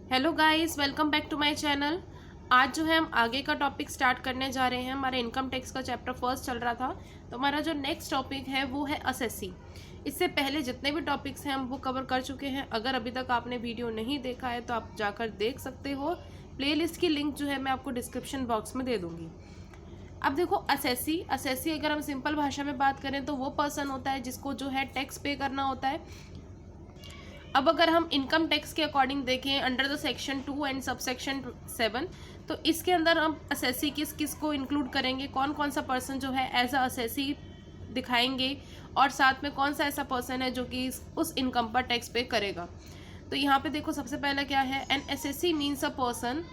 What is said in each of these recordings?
Hello guys, welcome back to my channel. आज जो है हम आगे का टॉपिक स्टार्ट करने जा रहे हैं। हमारा इनकम टैक्स का चैप्टर फर्स्ट चल रहा था, तो हमारा जो नेक्स्ट टॉपिक है वो है असेसी। इससे पहले जितने भी टॉपिक्स हैं हम वो कवर कर चुके हैं। अगर अभी तक आपने वीडियो नहीं देखा है तो आप जाकर देख सकते हो। प्लेलिस्ट की लिंक जो है मैं आपको डिस्क्रिप्शन बॉक्स में दे दूँगी। अब देखो, असेसी अगर हम सिंपल भाषा में बात करें तो वो पर्सन होता है जिसको जो है टैक्स पे करना होता है। अब अगर हम इनकम टैक्स के अकॉर्डिंग देखें under the section 2 and sub section 7, तो इसके अंदर हम असेसी किस किस को इंक्लूड करेंगे, कौन कौन सा पर्सन जो है एज अ असेसी दिखाएंगे, और साथ में कौन सा ऐसा पर्सन है जो कि उस इनकम पर टैक्स पे करेगा। तो यहाँ पे देखो, सबसे पहला क्या है, an assessee means a person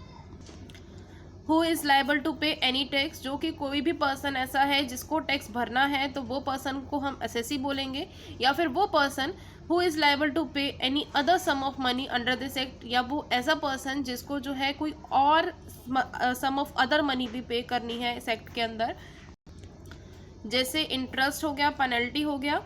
who is liable to pay any tax. जो कि कोई भी पर्सन ऐसा है जिसको टैक्स भरना है तो वो पर्सन को हम असेसी बोलेंगे। या फिर वो person who is liable to pay any other sum of money under this act, या वो एज अ पर्सन जिसको जो है कोई और सम ऑफ अदर मनी भी पे करनी है इस एक्ट के अंदर, जैसे इंटरेस्ट हो गया, पेनल्टी हो गया।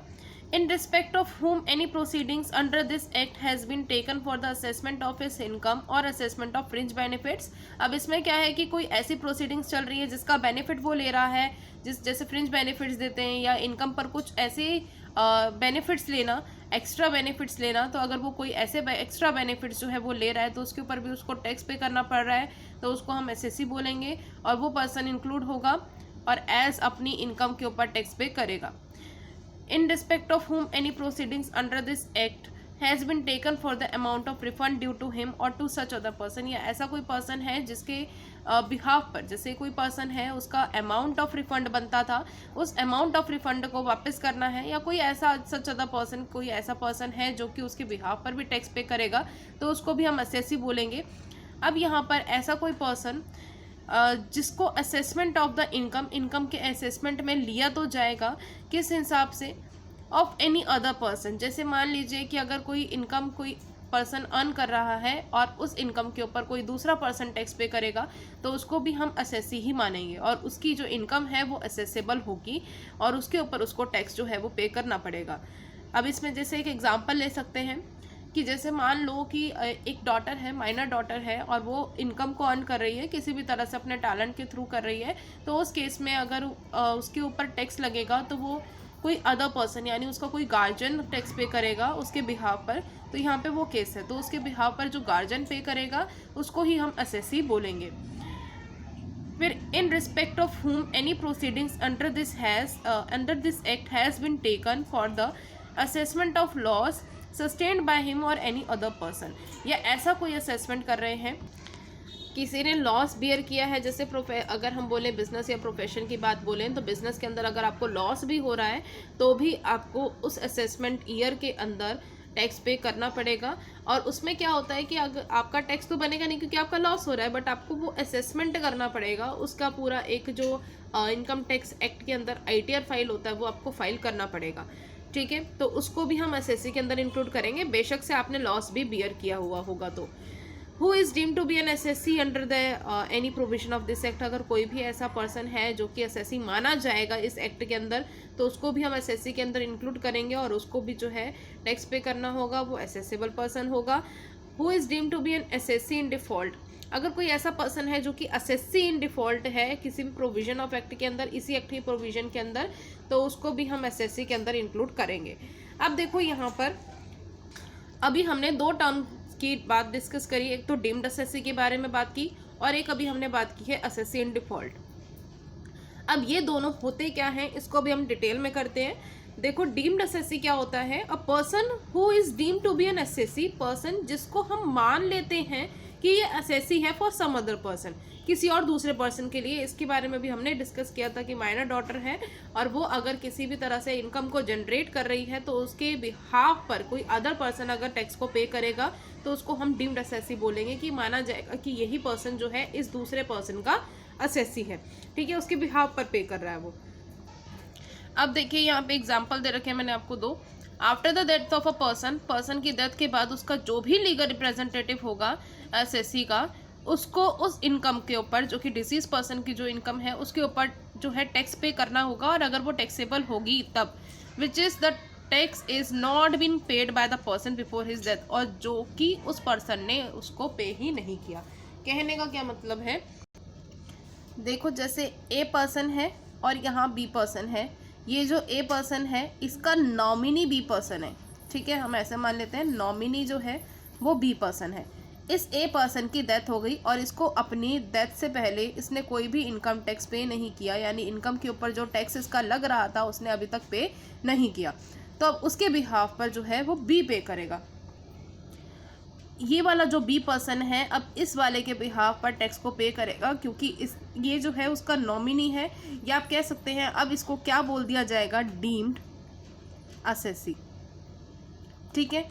In respect of whom any proceedings under this act has been taken for the assessment of his income और assessment of fringe benefits। अब इसमें क्या है कि कोई ऐसी प्रोसीडिंग्स चल रही है जिसका बेनिफिट वो ले रहा है, जैसे फ्रिंज बेनिफिट्स देते हैं या इनकम पर कुछ ऐसे बेनिफिट्स लेना, एक्स्ट्रा बेनिफिट्स लेना। तो अगर वो कोई ऐसे एक्स्ट्रा बेनिफिट्स जो है वो ले रहा है तो उसके ऊपर भी उसको टैक्स पे करना पड़ रहा है, तो उसको हम एसएससी बोलेंगे और वो पर्सन इंक्लूड होगा और एज अपनी इनकम के ऊपर टैक्स पे करेगा। In respect of whom any proceedings under this act has been taken for the amount of refund due to him or to such other person, या ऐसा कोई पर्सन है जिसके बिहाफ पर, जैसे कोई पर्सन है उसका अमाउंट ऑफ रिफंड बनता था, उस अमाउंट ऑफ रिफंड को वापस करना है, या कोई ऐसा सच अदर पर्सन, कोई ऐसा पर्सन है जो कि उसके बिहाफ पर भी टैक्स पे करेगा, तो उसको भी हम असेसी बोलेंगे। अब यहाँ पर ऐसा कोई पर्सन जिसको असेसमेंट ऑफ द इनकम के असेसमेंट में लिया तो जाएगा, किस हिसाब से, ऑफ एनी अदर पर्सन। जैसे मान लीजिए कि अगर कोई इनकम कोई पर्सन अर्न कर रहा है और उस इनकम के ऊपर कोई दूसरा पर्सन टैक्स पे करेगा, तो उसको भी हम असेसी ही मानेंगे और उसकी जो इनकम है वो असेसेबल होगी और उसके ऊपर उसको टैक्स जो है वो पे करना पड़ेगा। अब इसमें जैसे एक एग्जांपल ले सकते हैं कि जैसे मान लो कि एक डॉटर है, माइनर डॉटर है, और वो इनकम को अर्न कर रही है, किसी भी तरह से अपने टैलेंट के थ्रू कर रही है, तो उस केस में अगर उसके ऊपर टैक्स लगेगा तो वो कोई अदर पर्सन यानी उसका कोई गार्जियन टैक्स पे करेगा उसके बिहाफ पर। तो यहाँ पे वो केस है, तो उसके बिहाफ पर जो गार्जियन पे करेगा उसको ही हम असेसी बोलेंगे। फिर in respect of whom any proceedings under this act has been taken for the assessment of loss sustained by him or any other person, या ऐसा कोई असेसमेंट कर रहे हैं, किसी ने लॉस बियर किया है, जैसे अगर हम बोलें बिजनेस या प्रोफेशन की बात बोलें तो बिजनेस के अंदर अगर आपको लॉस भी हो रहा है तो भी आपको उस असेसमेंट ईयर के अंदर टैक्स पे करना पड़ेगा। और उसमें क्या होता है कि अगर आपका टैक्स तो बनेगा नहीं क्योंकि आपका लॉस हो रहा है, बट आपको वो असेसमेंट करना पड़ेगा, उसका पूरा एक जो इनकम टैक्स एक्ट के अंदर आईटीआर फाइल होता है वो आपको फाइल करना पड़ेगा। ठीक है, तो उसको भी हम एसएससी के अंदर इंक्लूड करेंगे, बेशक से आपने लॉस भी बियर किया हुआ होगा। तो who is deemed to be an assessee under the any provision of this act, अगर कोई भी ऐसा पर्सन है जो कि एसएससी माना जाएगा इस एक्ट के अंदर, तो उसको भी हम एसएससी के अंदर इंक्लूड करेंगे और उसको भी जो है टैक्स पे करना होगा, वो एसेसेबल पर्सन होगा। Who is deemed to be an assessee in default, अगर कोई ऐसा पर्सन है जो कि असेसी इन डिफॉल्ट है किसी भी प्रोविजन ऑफ एक्ट के अंदर, इसी एक्ट की प्रोविजन के अंदर, तो उसको भी हम एसएससी के अंदर इंक्लूड करेंगे। अब देखो यहाँ पर अभी हमने दो टर्म की बात डिस्कस करी, एक तो डीम्ड असेसी के बारे में बात की और एक अभी हमने बात की है असेसी इन डिफॉल्ट। अब ये दोनों होते क्या हैं इसको भी हम डिटेल में करते हैं। देखो, डीम्ड असेसी क्या होता है, a person who is deemed to be an assessee, person जिसको हम मान लेते हैं कि ये असेसी है फॉर सम अदर पर्सन, किसी और दूसरे पर्सन के लिए। इसके बारे में भी हमने डिस्कस किया था कि माइनर डॉटर है और वो अगर किसी भी तरह से इनकम को जनरेट कर रही है तो उसके बिहाफ पर कोई अदर पर्सन अगर टैक्स को पे करेगा तो उसको हम डीम्ड असेसी बोलेंगे, कि माना जाएगा कि यही पर्सन जो है इस दूसरे पर्सन का असेसी है। ठीक है, उसके बिहाफ पर पे कर रहा है वो। अब देखिए यहाँ पे एग्जाम्पल दे रखे हैं मैंने आपको दो। After the death of a person की डेथ के बाद उसका जो भी लीगल रिप्रेजेंटेटिव होगा एसएससी का, उसको उस इनकम के ऊपर, जो कि डिसीज पर्सन की जो इनकम है उसके ऊपर जो है टैक्स पे करना होगा, और अगर वो टैक्सेबल होगी तब, which is the tax is not been paid by the person before his death, और जो कि उस पर्सन ने उसको पे ही नहीं किया। कहने का क्या मतलब है, देखो जैसे ए पर्सन है और यहाँ बी पर्सन है, ये जो ए पर्सन है इसका नॉमिनी बी पर्सन है, ठीक है, हम ऐसे मान लेते हैं नॉमिनी जो है वो बी पर्सन है। इस ए पर्सन की डेथ हो गई और इसको अपनी डेथ से पहले इसने कोई भी इनकम टैक्स पे नहीं किया, यानी इनकम के ऊपर जो टैक्स इसका लग रहा था उसने अभी तक पे नहीं किया, तो अब उसके बिहाफ पर जो है वो बी पे करेगा। ये वाला जो बी पर्सन है अब इस वाले के बिहाफ पर टैक्स को पे करेगा, क्योंकि ये जो है उसका नॉमिनी है, या आप कह सकते हैं अब इसको क्या बोल दिया जाएगा, डीम्ड असेसी, ठीक है,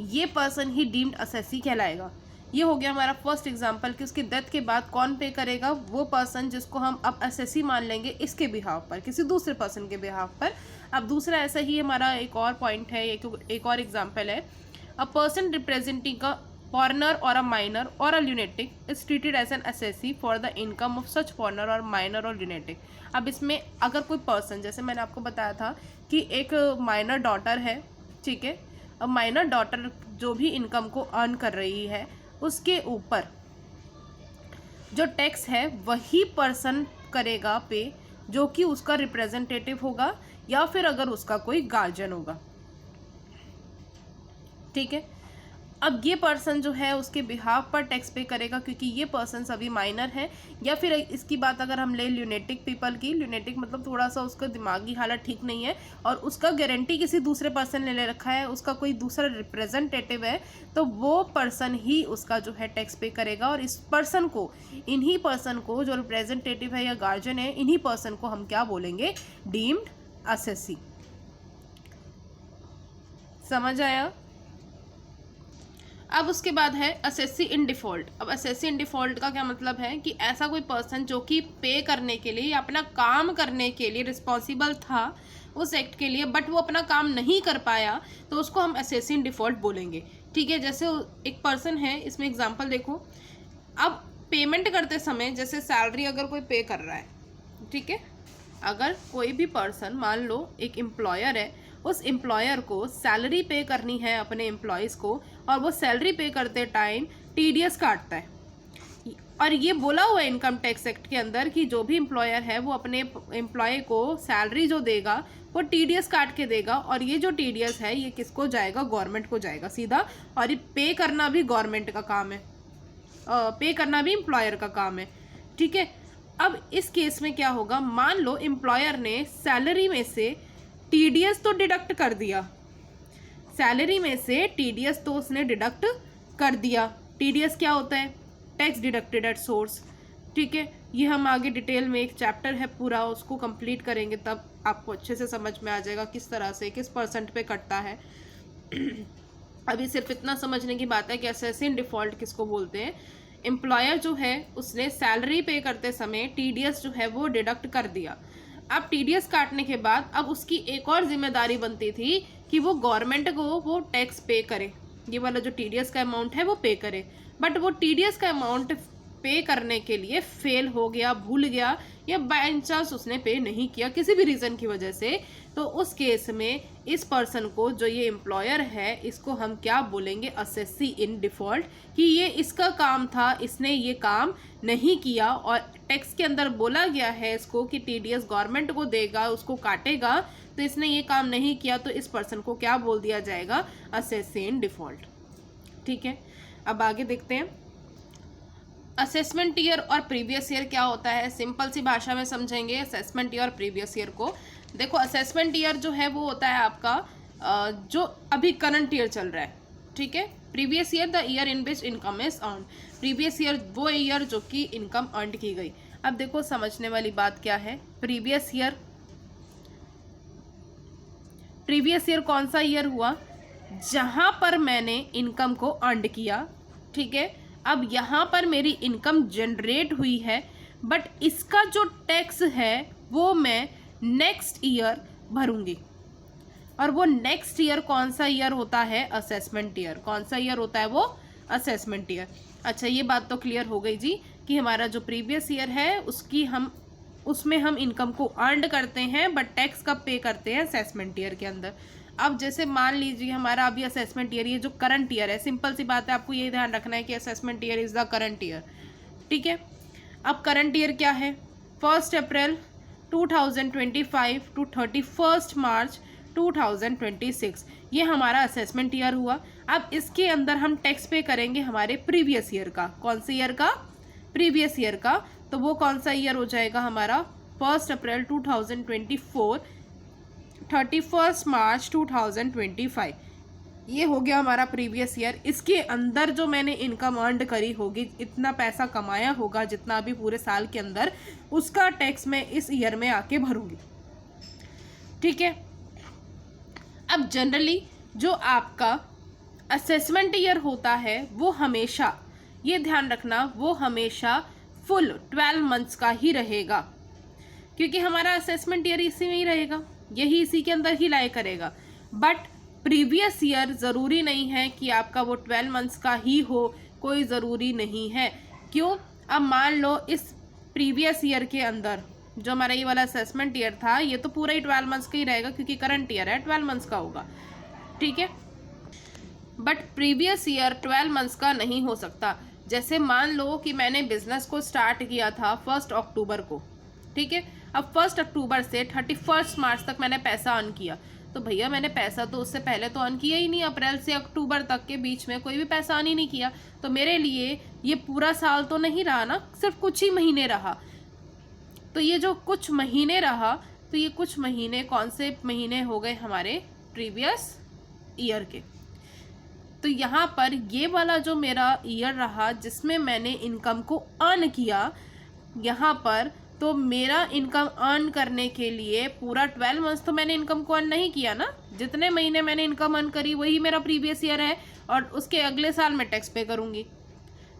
ये पर्सन ही डीम्ड असेसी कहलाएगा। ये हो गया हमारा फर्स्ट एग्जांपल कि उसकी डेथ के बाद कौन पे करेगा, वो पर्सन जिसको हम अब असेसी मान लेंगे इसके बिहाफ पर, किसी दूसरे पर्सन के बिहाफ पर। अब दूसरा ऐसा ही हमारा एक और पॉइंट है, एक और एग्जांपल है, a person representing a foreigner or a minor or a lunatic is treated as an assessee for the income of such foreigner or minor or lunatic। अब इसमें अगर कोई पर्सन, जैसे मैंने आपको बताया था कि एक माइनर डॉटर है, ठीक है, अब माइनर डॉटर जो भी इनकम को अर्न कर रही है उसके ऊपर जो टैक्स है वही पर्सन करेगा पे, जो कि उसका रिप्रेजेंटेटिव होगा या फिर अगर उसका कोई गार्जियन होगा, ठीक है। अब ये पर्सन जो है उसके बिहाफ पर टैक्स पे करेगा, क्योंकि ये पर्सन सभी माइनर है, या फिर इसकी बात अगर हम ले ल्यूनेटिक पीपल की, ल्यूनेटिक मतलब थोड़ा सा उसका दिमागी हालत ठीक नहीं है और उसका गारंटी किसी दूसरे पर्सन ने ले रखा है, उसका कोई दूसरा रिप्रेजेंटेटिव है, तो वो पर्सन ही उसका जो है टैक्स पे करेगा। और इस पर्सन को, इन्हीं पर्सन को जो रिप्रेजेंटेटिव है या गार्जियन है, इन्हीं पर्सन को हम क्या बोलेंगे, डीम्ड असेसी। समझ आया। अब उसके बाद है असेसी इन डिफ़ॉल्ट। अब असेसी इन डिफ़ॉल्ट का क्या मतलब है कि ऐसा कोई पर्सन जो कि पे करने के लिए या अपना काम करने के लिए रिस्पॉन्सिबल था उस एक्ट के लिए, बट वो अपना काम नहीं कर पाया, तो उसको हम असेसी इन डिफ़ॉल्ट बोलेंगे, ठीक है। जैसे एक पर्सन है, इसमें एग्जांपल देखो, अब पेमेंट करते समय जैसे सैलरी अगर कोई पे कर रहा है, ठीक है, अगर कोई भी पर्सन, मान लो एक एम्प्लॉयर है, उस एम्प्लॉयर को सैलरी पे करनी है अपने एम्प्लॉयज़ को, और वो सैलरी पे करते टाइम टीडीएस काटता है, और ये बोला हुआ है इनकम टैक्स एक्ट के अंदर कि जो भी एम्प्लॉयर है वो अपने एम्प्लॉय को सैलरी जो देगा वो टीडीएस काट के देगा, और ये जो टीडीएस है ये किसको जाएगा, गवर्नमेंट को जाएगा सीधा, और ये पे करना भी गवर्नमेंट का काम है, पे करना भी एम्प्लॉयर का काम है, ठीक है। अब इस केस में क्या होगा, मान लो एम्प्लॉयर ने सैलरी में से टीडीएस तो डिडक्ट कर दिया, सैलरी में से टीडीएस तो उसने डिडक्ट कर दिया। टीडीएस क्या होता है, टैक्स डिडक्टेड एट सोर्स, ठीक है। ये हम आगे डिटेल में एक चैप्टर है पूरा, उसको कंप्लीट करेंगे तब आपको अच्छे से समझ में आ जाएगा किस तरह से किस परसेंट पे कटता है। अभी सिर्फ इतना समझने की बात है कि असेसी इन डिफ़ॉल्ट किसको बोलते हैं। एम्प्लॉयर जो है उसने सैलरी पे करते समय टीडीएस जो है वो डिडक्ट कर दिया। अब टीडीएस काटने के बाद अब उसकी एक और जिम्मेदारी बनती थी कि वो गवर्नमेंट को वो टैक्स पे करे, ये वाला जो टीडीएस का अमाउंट है वो पे करे, बट वो टीडीएस का अमाउंट पे करने के लिए फेल हो गया, भूल गया, या बाय चांस उसने पे नहीं किया किसी भी रीज़न की वजह से, तो उस केस में इस पर्सन को, जो ये एम्प्लॉयर है, इसको हम क्या बोलेंगे, असेसी इन डिफ़ॉल्ट, कि ये इसका काम था, इसने ये काम नहीं किया, और टैक्स के अंदर बोला गया है इसको कि टीडीएस गवर्नमेंट को देगा, उसको काटेगा, तो इसने ये काम नहीं किया, तो इस पर्सन को क्या बोल दिया जाएगा, असेसी इन डिफ़ॉल्ट, ठीक है। अब आगे देखते हैं असेसमेंट ईयर और प्रीवियस ईयर क्या होता है, सिंपल सी भाषा में समझेंगे असेसमेंट ईयर और प्रीवियस ईयर को। देखो असेसमेंट ईयर जो है वो होता है आपका जो अभी करंट ईयर चल रहा है, ठीक है। Previous year the year in which income is earn, previous year वो ईयर जो कि इनकम अर्न की गई। अब देखो समझने वाली बात क्या है, प्रीवियस ईयर, प्रीवियस ईयर कौन सा ईयर हुआ, जहां पर मैंने इनकम को अर्न किया, ठीक है। अब यहाँ पर मेरी इनकम जनरेट हुई है, बट इसका जो टैक्स है वो मैं नेक्स्ट ईयर भरूंगी, और वो नेक्स्ट ईयर कौन सा ईयर होता है, असेसमेंट ईयर। कौन सा ईयर होता है वो, असेसमेंट ईयर। अच्छा, ये बात तो क्लियर हो गई जी कि हमारा जो प्रीवियस ईयर है उसमें हम इनकम को अर्न करते हैं, बट टैक्स कब पे करते हैं, असेसमेंट ईयर के अंदर। अब जैसे मान लीजिए हमारा अभी असेसमेंट ईयर, ये जो करंट ईयर है, सिंपल सी बात है, आपको ये ध्यान रखना है कि assessment year is the current year, ठीक है। अब करंट ईयर क्या है, 1 अप्रैल 2025 टू 31 मार्च 2026, ये हमारा असेसमेंट ईयर हुआ। अब इसके अंदर हम टैक्स पे करेंगे हमारे प्रीवियस ईयर का, कौन से ईयर का, प्रीवियस ईयर का। तो वो कौन सा ईयर हो जाएगा हमारा, 1 अप्रैल 2024 31 मार्च 2025, ये हो गया हमारा प्रीवियस ईयर। इसके अंदर जो मैंने इनकम अर्न करी होगी, इतना पैसा कमाया होगा जितना भी पूरे साल के अंदर, उसका टैक्स मैं इस ईयर में आके भरूंगी, ठीक है। अब जनरली जो आपका असेसमेंट ईयर होता है वो हमेशा, ये ध्यान रखना, वो हमेशा फुल 12 मंथ्स का ही रहेगा, क्योंकि हमारा असेसमेंट ईयर इसी में ही रहेगा, यही इसी के अंदर ही लाया करेगा। बट प्रीवियस ईयर ज़रूरी नहीं है कि आपका वो 12 मंथ्स का ही हो, कोई ज़रूरी नहीं है। क्यों, अब मान लो इस प्रीवियस ईयर के अंदर जो हमारा ये वाला असेसमेंट ईयर था, ये तो पूरा ही 12 मंथ्स का ही रहेगा, क्योंकि करंट ईयर है, 12 मंथ्स का होगा, ठीक है। बट प्रीवियस ईयर 12 मंथ्स का नहीं हो सकता। जैसे मान लो कि मैंने बिजनेस को स्टार्ट किया था 1 अक्टूबर को, ठीक है। अब 1 अक्टूबर से 31 मार्च तक मैंने पैसा अर्न किया, तो भैया मैंने पैसा तो उससे पहले तो अर्न किया ही नहीं, अप्रैल से अक्टूबर तक के बीच में कोई भी पैसा अर्न ही नहीं किया, तो मेरे लिए ये पूरा साल तो नहीं रहा ना, सिर्फ कुछ ही महीने रहा। तो ये जो कुछ महीने रहा, तो ये कुछ महीने कौन से महीने हो गए हमारे प्रीवियस ईयर के। तो यहाँ पर ये वाला जो मेरा ईयर रहा जिसमें मैंने इनकम को अर्न किया, यहाँ पर तो मेरा इनकम अर्न करने के लिए पूरा 12 मंथ्स तो मैंने इनकम को अर्न नहीं किया ना, जितने महीने मैंने इनकम अर्न करी वही मेरा प्रीवियस ईयर है, और उसके अगले साल मैं टैक्स पे करूँगी।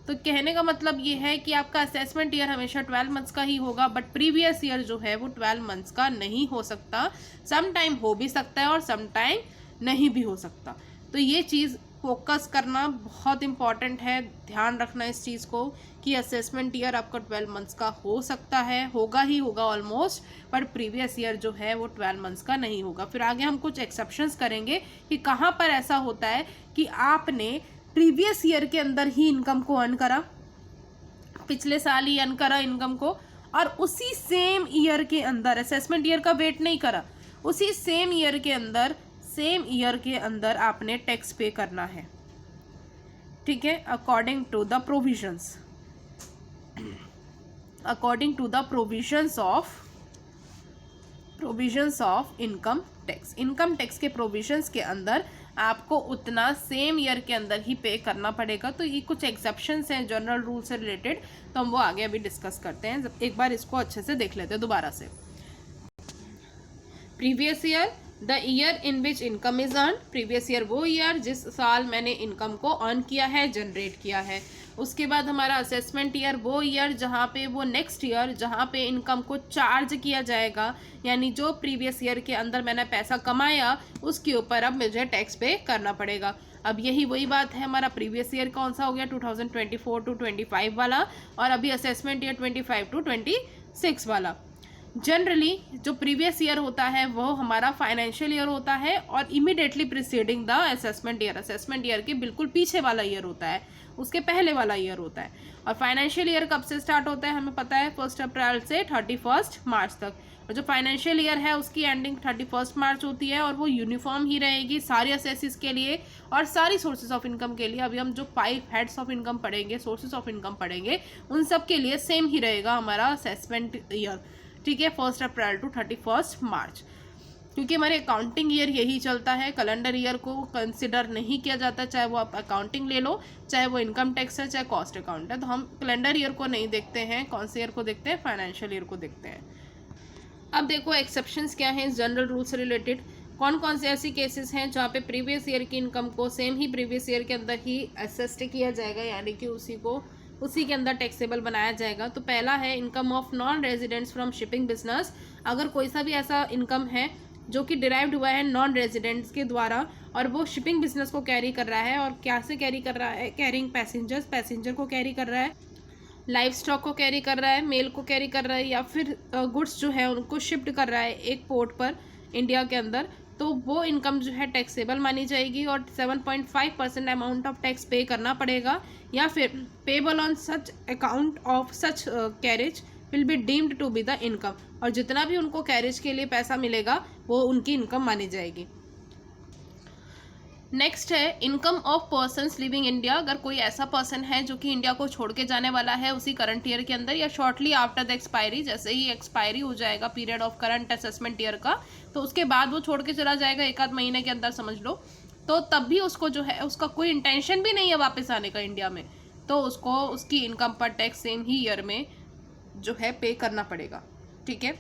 तो कहने का मतलब ये है कि आपका असेसमेंट ईयर हमेशा 12 मंथ्स का ही होगा, बट प्रीवियस ईयर जो है वो 12 मंथ्स का नहीं हो सकता, सम टाइम हो भी सकता है और सम टाइम नहीं भी हो सकता। तो ये चीज़ फोकस करना बहुत इंपॉर्टेंट है, ध्यान रखना इस चीज़ को कि असेसमेंट ईयर आपका 12 मंथ्स का हो सकता है, होगा ही होगा ऑलमोस्ट, पर प्रीवियस ईयर जो है वो 12 मंथ्स का नहीं होगा। फिर आगे हम कुछ एक्सेप्शंस करेंगे कि कहाँ पर ऐसा होता है कि आपने प्रीवियस ईयर के अंदर ही इनकम को अर्न करा, पिछले साल ही अर्न करा इनकम को, और उसी सेम ईयर के अंदर असेसमेंट ईयर का वेट नहीं करा, उसी सेम ईयर के अंदर आपने टैक्स पे करना है, ठीक है, according to the provisions of income tax. Income tax के प्रोविजंस के अंदर आपको उतना सेम ईयर के अंदर ही पे करना पड़ेगा। तो ये कुछ एक्सेप्शंस हैं जनरल रूल से रिलेटेड, तो हम वो आगे अभी डिस्कस करते हैं। एक बार इसको अच्छे से देख लेते हैं दोबारा से। Previous year, the year in which income is earn, previous year वो ईयर जिस साल मैंने इनकम को अर्न किया है, जनरेट किया है। उसके बाद हमारा असेसमेंट ईयर वो ईयर जहाँ पे वो नेक्स्ट ईयर जहाँ पे इनकम को चार्ज किया जाएगा, यानी जो प्रीवियस ईयर के अंदर मैंने पैसा कमाया उसके ऊपर अब मुझे टैक्स पे करना पड़ेगा। अब यही वही बात है, हमारा प्रीवियस ईयर कौन सा हो गया 2024 टू 25 वाला, और अभी असेसमेंट ईयर 25 टू 26 वाला। जनरली जो प्रीवियस ईयर होता है वो हमारा फाइनेंशियल ईयर होता है और immediately preceding the assessment year, assessment year के बिल्कुल पीछे वाला ईयर होता है, उसके पहले वाला ईयर होता है। और फाइनेंशियल ईयर कब से स्टार्ट होता है हमें पता है, 1 अप्रैल से 31 मार्च तक। और जो फाइनेंशियल ईयर है उसकी एंडिंग 31 मार्च होती है, और वो यूनिफॉर्म ही रहेगी सारे असेसिस के लिए और सारी सोर्सेज ऑफ इनकम के लिए। अभी हम जो 5 हेड्स ऑफ इनकम पढ़ेंगे, सोर्सेज ऑफ इनकम पढ़ेंगे, उन सब के लिए सेम ही रहेगा हमारा असेसमेंट ईयर, ठीक है, 1 अप्रैल टू 31 मार्च। क्योंकि हमारे अकाउंटिंग ईयर यही चलता है, कैलेंडर ईयर को कंसिडर नहीं किया जाता, चाहे वो आप अकाउंटिंग ले लो, चाहे वो इनकम टैक्स है, चाहे कॉस्ट अकाउंट है। तो हम कैलेंडर ईयर को नहीं देखते हैं, कौन से ईयर को देखते हैं, फाइनेंशियल ईयर को देखते हैं। अब देखो एक्सेप्शंस क्या हैं जनरल रूल से रिलेटेड, कौन कौन से ऐसी केसेस हैं जहाँ पे प्रीवियस ईयर की इनकम को सेम ही प्रीवियस ईयर के अंदर ही असेस्ट किया जाएगा, यानी कि उसी के अंदर टैक्सेबल बनाया जाएगा। तो पहला है income of non residents from shipping business. अगर कोई सा भी ऐसा इनकम है जो कि डिराइव्ड हुआ है नॉन रेजिडेंट्स के द्वारा और वो शिपिंग बिजनेस को कैरी कर रहा है, और क्या से कैरी कर रहा है, कैरिंग पैसेंजर को कैरी कर रहा है, लाइव स्टॉक को कैरी कर रहा है, मेल को कैरी कर रहा है, या फिर गुड्स जो है उनको शिफ्ट कर रहा है एक पोर्ट पर इंडिया के अंदर, तो वो इनकम जो है टैक्सेबल मानी जाएगी और 7.5% अमाउंट ऑफ टैक्स पे करना पड़ेगा, या फिर payable on such account of such carriage will be deemed to be the income, और जितना भी उनको कैरेज के लिए पैसा मिलेगा वो उनकी इनकम मानी जाएगी। नेक्स्ट है income of persons living India. अगर कोई ऐसा पर्सन है जो कि इंडिया को छोड़ के जाने वाला है उसी करंट ईयर के अंदर या शॉर्टली आफ्टर द एक्सपायरी, जैसे ही एक्सपायरी हो जाएगा period of current assessment year का, तो उसके बाद वो छोड़ के चला जाएगा एक आध महीने के अंदर समझ लो, तो तब भी उसको जो है उसका कोई इंटेंशन भी नहीं है वापस आने का इंडिया में, तो उसको उसकी इनकम पर टैक्स सेम ही ईयर में जो है पे करना पड़ेगा। ठीक है,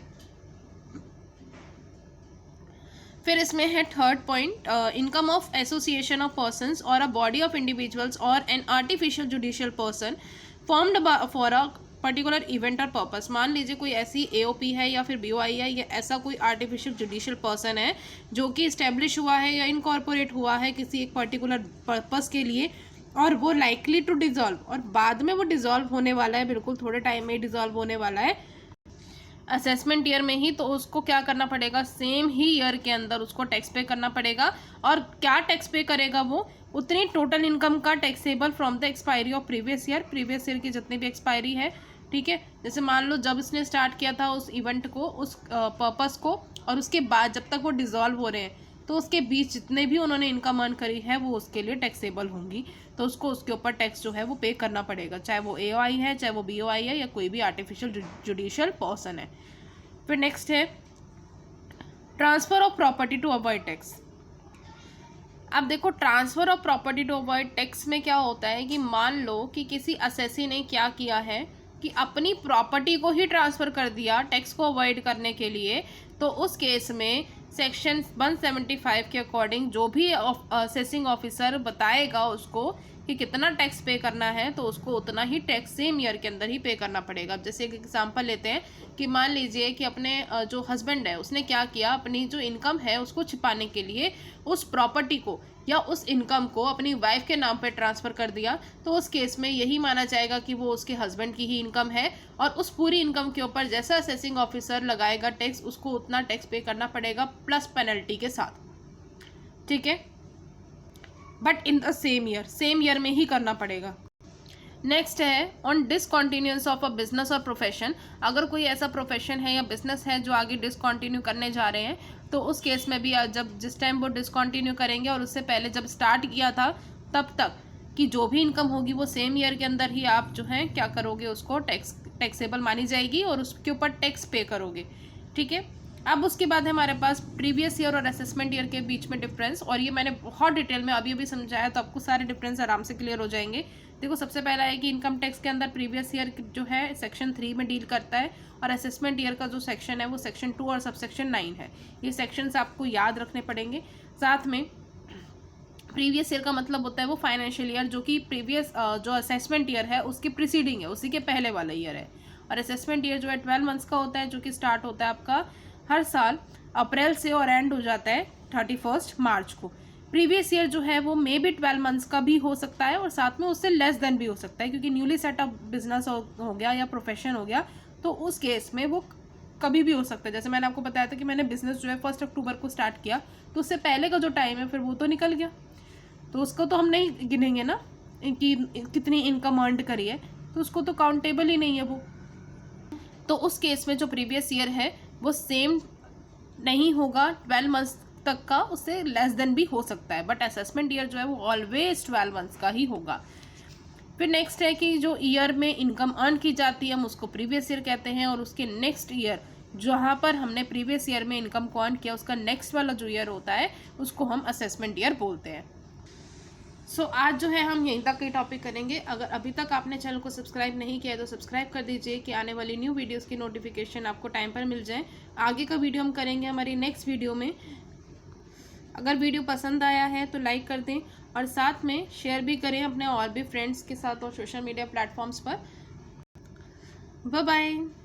फिर इसमें है third point, income of association of persons और अ बॉडी ऑफ इंडिविजुअल्स और an artificial judicial person formed for a particular event और पर्पस। मान लीजिए कोई ऐसी एओपी है या फिर बीओआई है या ऐसा कोई आर्टिफिशियल जुडिशियल पर्सन है जो कि इस्टेब्लिश हुआ है या इनकॉर्पोरेट हुआ है किसी एक पर्टिकुलर पर्पस के लिए, और वो लाइकली टू डिजॉल्व, और बाद में वो डिजॉल्व होने वाला है, बिल्कुल थोड़े टाइम में ही डिजॉल्व होने वाला है असेसमेंट ईयर में ही, तो उसको क्या करना पड़ेगा, सेम ही ईयर के अंदर उसको टैक्स पे करना पड़ेगा। और क्या टैक्स पे करेगा वो, उतनी टोटल इनकम का taxable from the expiry of previous year की जितनी भी एक्सपायरी है। ठीक है, जैसे मान लो जब इसने स्टार्ट किया था उस इवेंट को, उस पर्पस को, और उसके बाद जब तक वो डिजॉल्व हो रहे हैं तो उसके बीच जितने भी उन्होंने इनकम अर्न करी है वो उसके लिए टैक्सेबल होंगी, तो उसको उसके ऊपर टैक्स जो है वो पे करना पड़ेगा, चाहे वो एओआई है, चाहे वो बीओआई है, या कोई भी आर्टिफिशियल जुडिशियल पर्सन है। फिर नेक्स्ट है transfer of property to avoid tax. अब देखो, transfer of property to avoid tax में क्या होता है कि मान लो कि किसी असेसी ने क्या किया है कि अपनी प्रॉपर्टी को ही ट्रांसफ़र कर दिया टैक्स को अवॉइड करने के लिए, तो उस केस में सेक्शन 175 के अकॉर्डिंग जो भी असेसिंग ऑफिसर बताएगा उसको कि कितना टैक्स पे करना है, तो उसको उतना ही टैक्स सेम ईयर के अंदर ही पे करना पड़ेगा। अब जैसे एक एग्जांपल लेते हैं कि मान लीजिए कि अपने जो हस्बैंड है उसने क्या किया, अपनी जो इनकम है उसको छिपाने के लिए उस प्रॉपर्टी को या उस इनकम को अपनी वाइफ के नाम पे ट्रांसफ़र कर दिया, तो उस केस में यही माना जाएगा कि वो उसके हस्बैंड की ही इनकम है, और उस पूरी इनकम के ऊपर जैसा असेसिंग ऑफिसर लगाएगा टैक्स, उसको उतना टैक्स पे करना पड़ेगा प्लस पेनल्टी के साथ। ठीक है, but in the same year में ही करना पड़ेगा। नेक्स्ट है ऑन डिसकॉन्टिन्यूएंस ऑफ अ बिजनेस और प्रोफेशन। अगर कोई ऐसा प्रोफेशन है या बिजनेस है जो आगे डिसकॉन्टिन्यू करने जा रहे हैं, तो उस केस में भी जब जिस टाइम वो डिसकॉन्टिन्यू करेंगे और उससे पहले जब स्टार्ट किया था तब तक की जो भी इनकम होगी वो सेम ईयर के अंदर ही आप जो है क्या करोगे, उसको टैक्सेबल मानी जाएगी और उसके ऊपर टैक्स पे करोगे। ठीक है, अब उसके बाद हमारे पास प्रीवियस ईयर और असेसमेंट ईयर के बीच में डिफरेंस, और ये मैंने बहुत डिटेल में अभी अभी समझाया, तो आपको सारे डिफरेंस आराम से क्लियर हो जाएंगे। देखो, सबसे पहला है कि इनकम टैक्स के अंदर प्रीवियस ईयर जो है सेक्शन 3 में डील करता है, और असेसमेंट ईयर का जो सेक्शन है वो सेक्शन 2 और सब सेक्शन 9 है। ये सेक्शंस आपको याद रखने पड़ेंगे। साथ में प्रीवियस ईयर का मतलब होता है वो फाइनेंशियल ईयर जो कि प्रीवियस जो असेसमेंट ईयर है उसकी प्रीसीडिंग है, उसी के पहले वाला ईयर है। और असेसमेंट ईयर जो है 12 मंथ्स का होता है, जो कि स्टार्ट होता है आपका हर साल अप्रैल से और एंड हो जाता है 31 मार्च को। प्रीवियस ईयर जो है वो मे बी 12 मंथ्स का भी हो सकता है और साथ में उससे लेस देन भी हो सकता है, क्योंकि न्यूली सेटअप बिजनेस हो गया या प्रोफेशन हो गया, तो उस केस में वो कभी भी हो सकता है। जैसे मैंने आपको बताया था कि मैंने बिजनेस जो है 1 अक्टूबर को स्टार्ट किया, तो उससे पहले का जो टाइम है फिर वो तो निकल गया, तो उसको तो हम नहीं गिनेंगे ना कि कितनी इनकम अर्न करी है, तो उसको तो काउंटेबल ही नहीं है वो। तो उस केस में जो प्रीवियस ईयर है वो सेम नहीं होगा 12 मंथ्स तक का, उससे लेस देन भी हो सकता है, बट असेसमेंट ईयर जो है वो ऑलवेज 12 मंथ्स का ही होगा। फिर नेक्स्ट है कि जो ईयर में इनकम अर्न की जाती है हम उसको प्रीवियस ईयर कहते हैं, और उसके नेक्स्ट ईयर जहाँ पर हमने प्रीवियस ईयर में इनकम को अर्न किया उसका नेक्स्ट वाला जो ईयर होता है उसको हम असेसमेंट ईयर बोलते हैं। सो आज जो है हम यहीं तक के टॉपिक करेंगे। अगर अभी तक आपने चैनल को सब्सक्राइब नहीं किया है तो सब्सक्राइब कर दीजिए कि आने वाली न्यू वीडियोस की नोटिफिकेशन आपको टाइम पर मिल जाए। आगे का वीडियो हम करेंगे हमारी नेक्स्ट वीडियो में। अगर वीडियो पसंद आया है तो लाइक कर दें और साथ में शेयर भी करें अपने और भी फ्रेंड्स के साथ और सोशल मीडिया प्लेटफॉर्म्स पर। Bye bye.